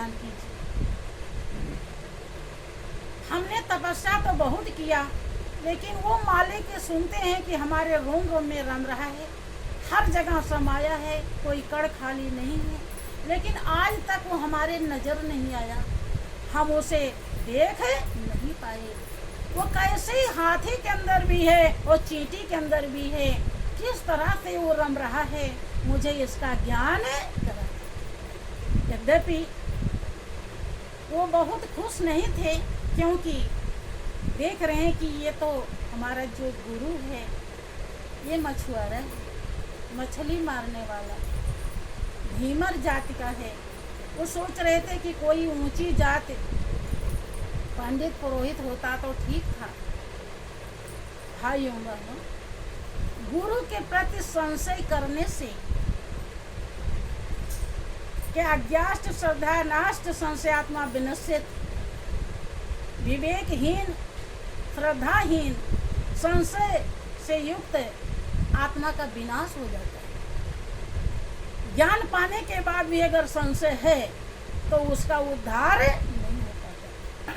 प्रदान कीजिए। हमने तपस्या तो बहुत किया, लेकिन वो मालिक सुनते हैं कि हमारे रोम रोम में रम रहा है, हर जगह समाया है, कोई कड़ खाली नहीं है, लेकिन आज तक वो हमारे नज़र नहीं आया, हम उसे देख नहीं पाए। वो कैसे हाथी के अंदर भी है और चींटी के अंदर भी है, किस तरह से वो रम रहा है, मुझे इसका ज्ञान करा। यद्यपि वो बहुत खुश नहीं थे, क्योंकि देख रहे हैं कि ये तो हमारा जो गुरु है ये मछुआरा है, मछली मारने वाला, धीमर जाति का है। वो सोच रहे थे कि कोई ऊंची जाति पंडित पुरोहित होता तो ठीक था। भाइयों बहनों, गुरु के प्रति संशय करने से क्या अज्ञाष्ट श्रद्धा नाष्ट संशयात्मा विनश्यत, विवेकहीन श्रद्धाहीन संशय से युक्त आत्मा का विनाश हो जाता है। ज्ञान पाने के बाद भी अगर संशय है तो उसका उद्धार नहीं हो पाता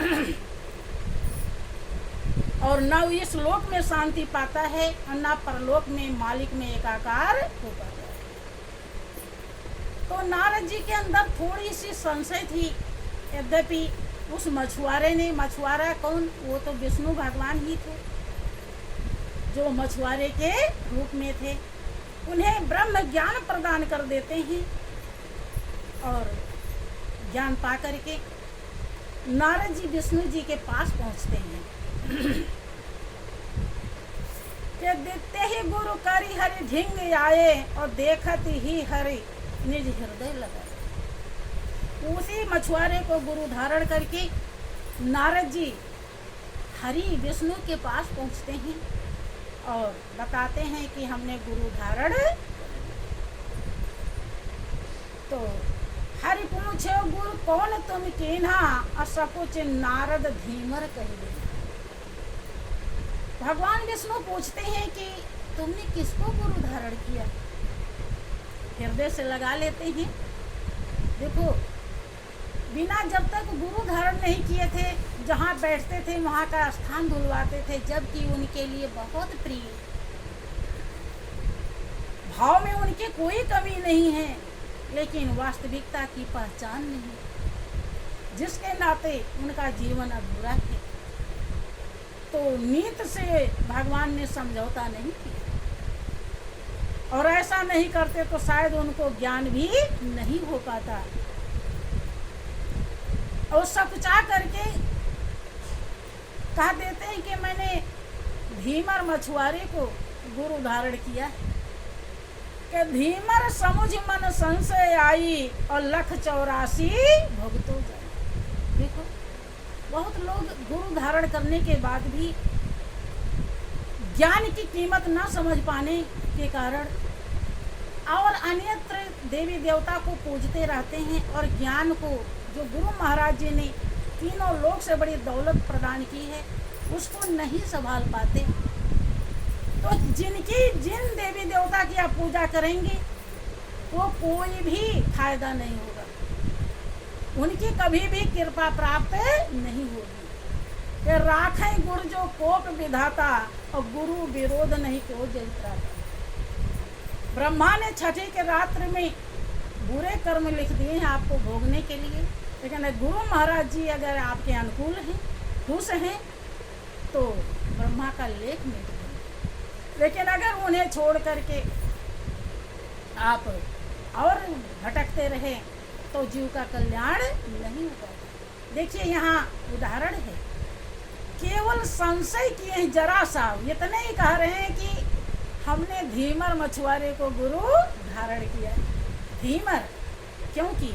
और न इस लोक में शांति पाता है और न परलोक में मालिक में एकाकार हो पाता है। तो नारद जी के अंदर थोड़ी सी संशय थी, यद्यपि उस मछुआरे ने, मछुआरा कौन, वो तो विष्णु भगवान ही थे जो मछुआरे के रूप में थे, उन्हें ब्रह्म ज्ञान प्रदान कर देते हैं और ज्ञान पा करके नारद जी विष्णु जी के पास पहुंचते हैं कि देखते ही गुरु करी हरि ढिंग आए और देखत ही हरि निज हृदय लगाए। उसी मछुआरे को गुरु धारण करके नारद जी हरि विष्णु के पास पहुंचते हैं और बताते हैं कि हमने गुरु धारण। तो हरि पूछे गुरु कौन तुम कीन्हा, असकुच नारद धीमर कही। भगवान विष्णु पूछते हैं कि तुमने किसको गुरु धारण किया। हृदय से लगा लेते हैं। देखो, बिना जब तक गुरु धारण नहीं किए थे, जहाँ बैठते थे वहाँ का स्थान धुलवाते थे, जबकि उनके लिए बहुत प्रिय, भाव में उनकी कोई कमी नहीं है, लेकिन वास्तविकता की पहचान नहीं, जिसके नाते उनका जीवन अधूरा है। तो नीत से भगवान ने समझौता नहीं किया और ऐसा नहीं करते तो शायद उनको ज्ञान भी नहीं हो पाता। और सकुचा करके कह देते हैं कि मैंने धीमर मछुआरे को गुरु धारण किया कि धीमर समुझ मन संशय आई और 184 भुगतो जाए। देखो, बहुत लोग गुरु धारण करने के बाद भी ज्ञान की कीमत न समझ पाने के कारण और अन्यत्र देवी देवता को पूजते रहते हैं और ज्ञान को जो गुरु महाराज जी ने तीनों लोक से बड़ी दौलत प्रदान की है उसको नहीं संभाल पाते। तो जिन देवी देवता की आप पूजा करेंगे वो कोई भी फायदा नहीं होगा, उनकी कभी भी कृपा प्राप्त नहीं होगी। राखें गुरु जो कोप विधाता और गुरु विरोध नहीं को जयत्राता। ब्रह्मा ने छठी के रात्रि में बुरे कर्म लिख दिए हैं आपको भोगने के लिए, लेकिन गुरु महाराज जी अगर आपके अनुकूल हैं, खुश हैं, तो ब्रह्मा का लेख मिट गया। लेकिन अगर उन्हें छोड़ करके आप और भटकते रहे तो जीव का कल्याण नहीं होगा। देखिए, यहाँ उदाहरण है, केवल संशय किए हैं जरा सा, इतने ही कह रहे हैं कि हमने धीमर मछुआरे को गुरु धारण किया। धीमर क्योंकि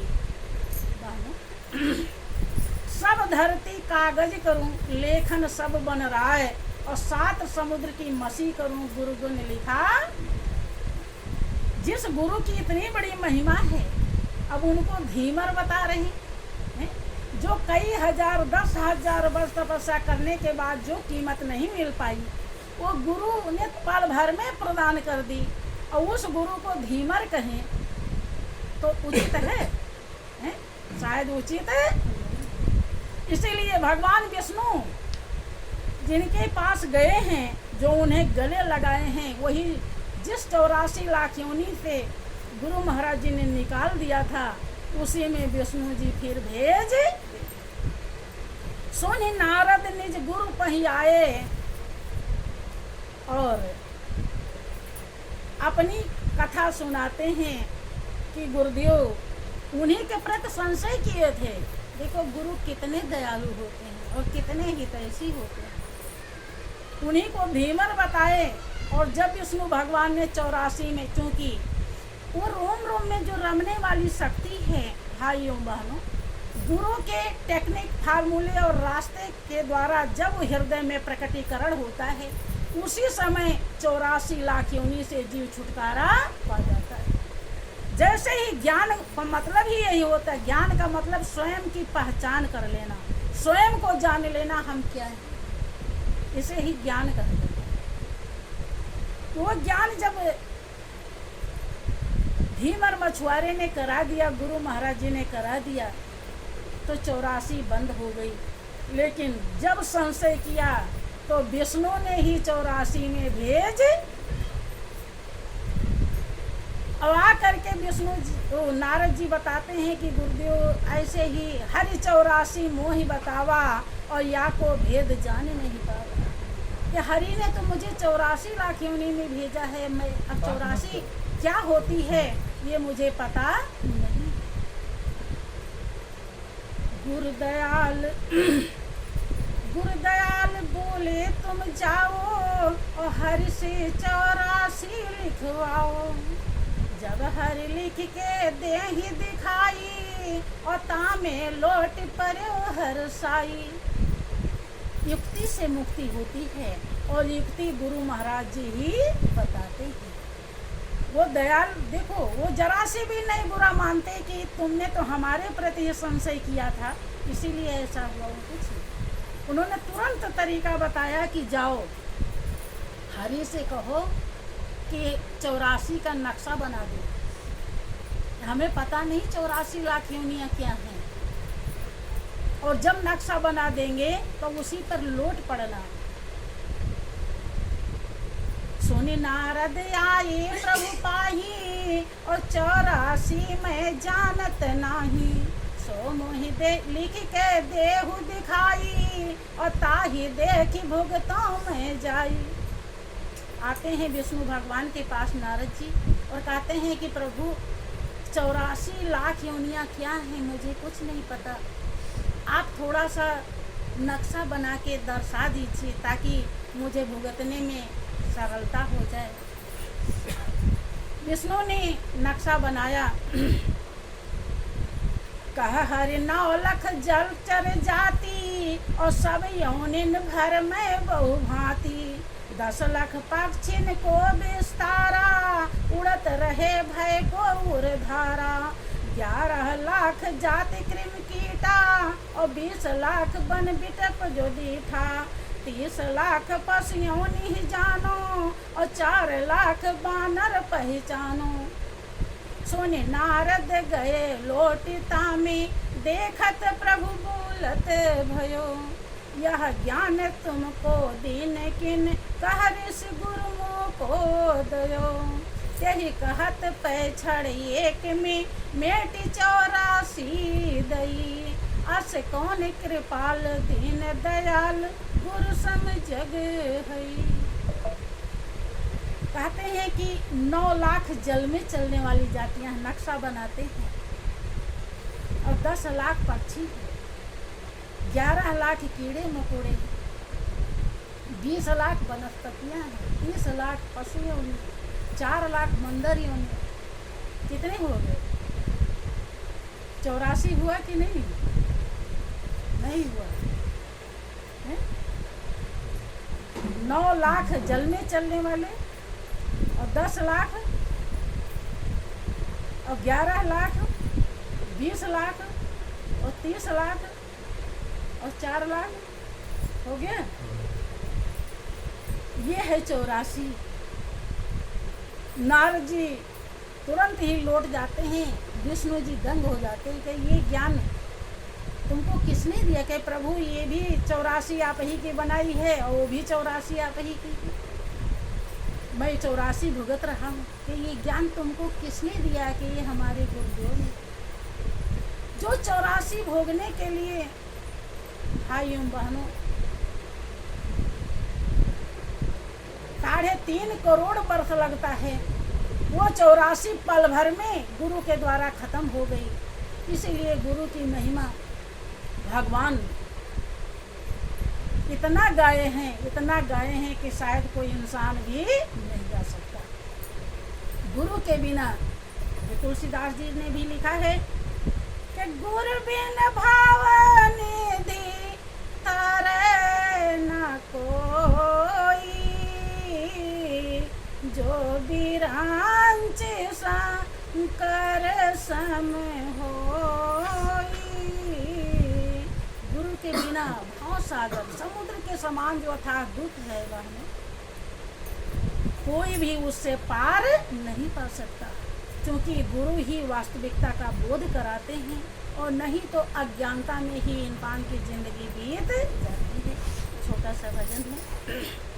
सब धरती कागज करूं, लेखन सब बन रहा है और 7 समुद्र की मसी करूं, गुरु गुण लिखा। जिस गुरु की इतनी बड़ी महिमा है, अब उनको धीमर बता रहे हैं, जो कई हजार 10,000 वर्ष तपस्या करने के बाद जो कीमत नहीं मिल पाई वो गुरु ने पल भर में प्रदान कर दी, और उस गुरु को धीमर कहें तो उचित है? शायद उचित है। इसीलिए भगवान विष्णु जिनके पास गए हैं, जो उन्हें गले लगाए हैं, वही जिस 84 लाख योनि से गुरु महाराज जी ने निकाल दिया था, उसी में विष्णु जी फिर भेज। सोनी नारद निज गुरु पही आए और अपनी कथा सुनाते हैं कि गुरुदेव उन्हीं के प्रति संशय किए थे। देखो गुरु कितने दयालु होते हैं और कितने हितैषी होते हैं। उन्हीं को धीमर बताए। और जब विष्णु भगवान ने 84 में, चूंकि वो रोम रोम में जो रमने वाली शक्ति है भाइयों बहनों, गुरु के टेक्निक फार्मूले और रास्ते के द्वारा जब हृदय में प्रकटीकरण होता है, उसी समय 84 लाख योनि से जीव छुटकारा पा जाता है। जैसे ही ज्ञान का मतलब ही यही होता है। ज्ञान का मतलब स्वयं की पहचान कर लेना, स्वयं को जान लेना हम क्या है, इसे ही ज्ञान कहते हैं। वो ज्ञान जब भीमर मछुआरे ने करा दिया, गुरु महाराज जी ने करा दिया, तो 84 बंद हो गई। लेकिन जब संशय किया तो विष्णु ने ही 84 में भेज। अब आ करके विष्णु नारद जी बताते हैं कि गुरुदेव ऐसे ही हरि 84 मोहि बतावा और या को भेद जान नहीं पावा। कि हरि ने तो मुझे 84 लाख योनि में भेजा है, मैं अब 84 क्या होती है ये मुझे पता नहीं। गुरुदयाल बोले तुम जाओ और हरि से 84 लिखवाओ। जब हरि लिख के दे ही दिखाई और तामे लौट पड़े हर साई। युक्ति से मुक्ति होती है और युक्ति गुरु महाराज जी ही बताते हैं। वो दयाल, देखो वो जरा से भी नहीं बुरा मानते कि तुमने तो हमारे प्रति संशय किया था इसीलिए ऐसा हुआ। कुछ उन्होंने तुरंत तरीका बताया कि जाओ हरि से कहो कि 84 का नक्शा बना दो। हमें पता नहीं 84 लाख योनियाँ क्या हैं, और जब नक्शा बना देंगे तो उसी पर लोट पड़ना। सुनि नारद आए प्रभु पाही और 84 में जानत नाही। सो मोहि दे लिख के देहु दिखाई और ताही देखी भुगतों में जाई। आते हैं विष्णु भगवान के पास नारद जी और कहते हैं कि प्रभु 84 लाख योनियाँ क्या हैं, मुझे कुछ नहीं पता। आप थोड़ा सा नक्शा बना के दर्शा दीजिए ताकि मुझे भुगतने में सरलता हो जाए। विष्णु ने नक्शा बनाया। कहा हरि 9 लाख जलचर जाति और सब योनिन भर में बहु भांति। 10 लाख पक्षिन को विस्तारा उड़त रहे भय को उर्धारा। 11 लाख जाति कृम कीटा और 20 लाख बन बिटप जो दीठा। 30 लाख पशु योनि जानो और 4 लाख बानर पहचानो। सोने नारद गए लौटता में देखत प्रभु बोलत भयो। यह ज्ञान तुमको दीन किन कह ऋषि गुरु को दयो। यही कहत पैछड़ एक में मेटी 84 दई। अस कौन कृपाल दीन दयाल गुरु सम जग है। कहते हैं कि 9 लाख जल में चलने वाली जातियां नक्शा बनाते हैं और 10 लाख पक्षी, 11 लाख कीड़े मकोड़े, 20 लाख वनस्पतियां हैं, 30 लाख पशु योनि, 4 लाख मंदर योनि। कितने हो गए? 84 हुआ कि नहीं? नहीं हुआ है? 9 लाख जल में चलने वाले और 10 लाख और 11 लाख, 20 लाख और 30 लाख और 4 लाख हो गया। ये है 84। नारद जी तुरंत ही लौट जाते हैं विष्णु जी दंग हो जाते कि ये ज्ञान तुमको किसने दिया? कि प्रभु ये भी 84 आप ही की बनाई है और वो भी 84 आप ही की, मैं 84 भुगत रहा हूँ। कि ये ज्ञान तुमको किसने दिया? कि ये हमारे गुरुदेव ने, जो 84 भोगने के लिए भाई एवं बहनों 3.5 करोड़ वर्ष लगता है, वो 84 पल भर में गुरु के द्वारा खत्म हो गई। इसीलिए गुरु की महिमा भगवान इतना गाए हैं कि शायद कोई इंसान भी नहीं गा सकता। गुरु के बिना, तुलसीदास जी ने भी लिखा है कि गुरु बिन भाव निधि तारे न कोई, जो बिरांच शंकर सम होई। गुरु के बिना भाव सागर समुद्र के समान जो अथाह दुख है वह में कोई भी उससे पार नहीं पा सकता, क्योंकि गुरु ही वास्तविकता का बोध कराते हैं, और नहीं तो अज्ञानता में ही इंसान की जिंदगी बीत जाती है। छोटा सा भजन है।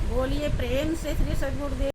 बोलिए प्रेम से श्री सद्गुरुदेव।